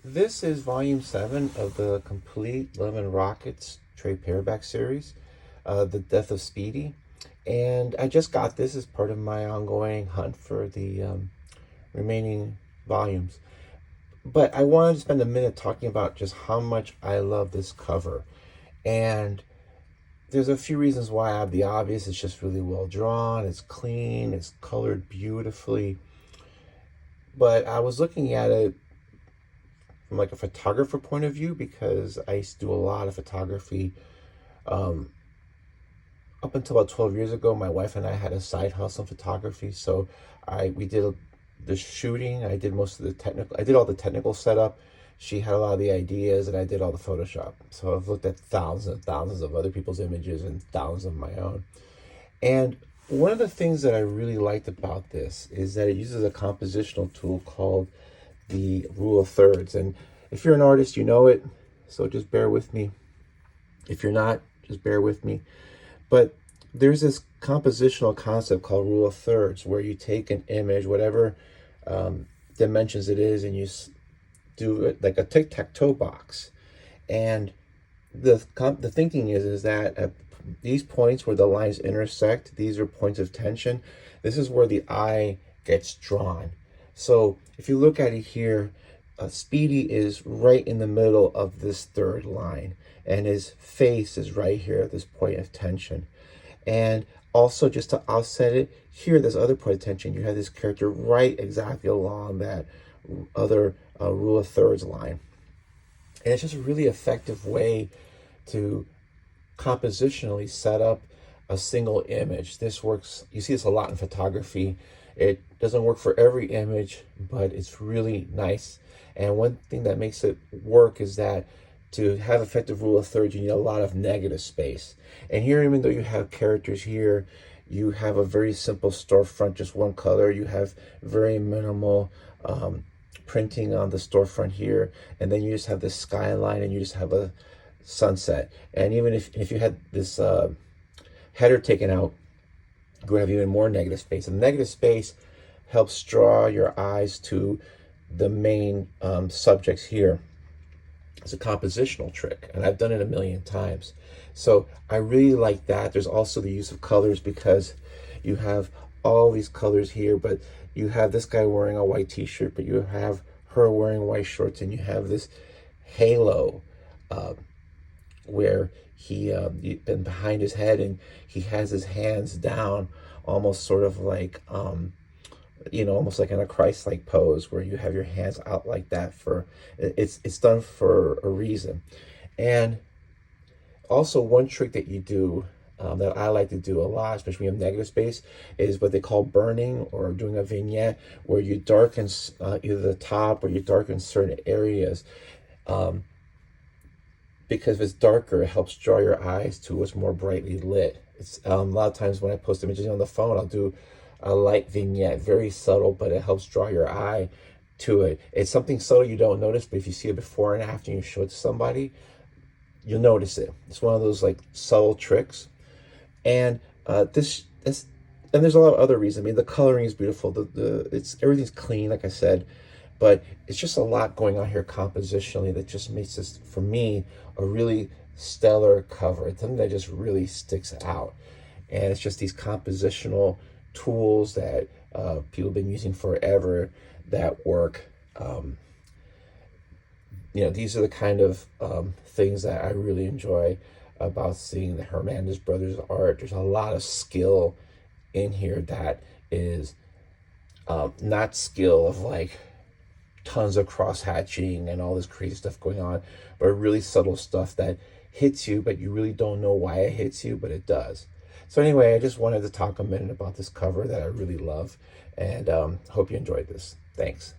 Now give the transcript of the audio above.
This is volume 7 of the complete Love and Rockets trade paperback series, The Death of Speedy. And I just got this as part of my ongoing hunt for the remaining volumes. But I wanted to spend a minute talking about just how much I love this cover. And there's a few reasons why. The obvious, it's just really well drawn, it's clean, it's colored beautifully. But I was looking at it from like a photographer point of view, because I used to do a lot of photography. Up until about 12 years ago, my wife and I had a side hustle in photography. So we did the shooting. I did most of the technical. I did all the technical setup. She had a lot of the ideas, and I did all the Photoshop. So I've looked at thousands and thousands of other people's images and thousands of my own. And one of the things that I really liked about this is that it uses a compositional tool called the rule of thirds. And if you're an artist, you know it, so just bear with me. If you're not, just bear with me. But there's this compositional concept called rule of thirds, where you take an image, whatever dimensions it is, and you do it like a tic-tac-toe box. And the thinking is that at these points where the lines intersect, these are points of tension. This is where the eye gets drawn. So if you look at it here, Speedy is right in the middle of this third line, and his face is right here at this point of tension. And also, just to offset it, here, this other point of tension, you have this character right exactly along that other rule of thirds line. And it's just a really effective way to compositionally set up a single image. This works, you see this a lot in photography. It doesn't work for every image, but it's really nice. And one thing that makes it work is that to have effective rule of thirds, you need a lot of negative space. And here, even though you have characters here, you have a very simple storefront, just one color. You have very minimal printing on the storefront here. And then you just have this skyline, and you just have a sunset. And even if you had this header taken out, you would have even more negative space. And the negative space helps draw your eyes to the main subjects here. It's a compositional trick, and I've done it a million times. So I really like that. There's also the use of colors, because you have all these colors here, but you have this guy wearing a white t-shirt, but you have her wearing white shorts, and you have this halo where he been behind his head, and he has his hands down, almost sort of like almost like in a Christ-like pose, where you have your hands out like that. For it's done for a reason. And also, one trick that you do that I like to do a lot, especially in negative space, is what they call burning, or doing a vignette, where you darken either the top, or you darken certain areas. Because if it's darker, it helps draw your eyes to what's more brightly lit. It's a lot of times when I post images on the phone, I'll do a light vignette, very subtle, but it helps draw your eye to it. It's something subtle you don't notice, but if you see it before and after, and you show it to somebody, you'll notice it. It's one of those like subtle tricks. And and there's a lot of other reasons. I mean, the coloring is beautiful. Everything's clean, like I said, but it's just a lot going on here compositionally that just makes this, for me, a really stellar cover. It's something that just really sticks out. And it's just these compositional tools that people have been using forever that work. These are the kind of things that I really enjoy about seeing the Hernandez brothers' art. There's a lot of skill in here that is not skill of like tons of cross-hatching and all this crazy stuff going on, but really subtle stuff that hits you, but you really don't know why it hits you, but it does. So anyway, I just wanted to talk a minute about this cover that I really love, and hope you enjoyed this. Thanks.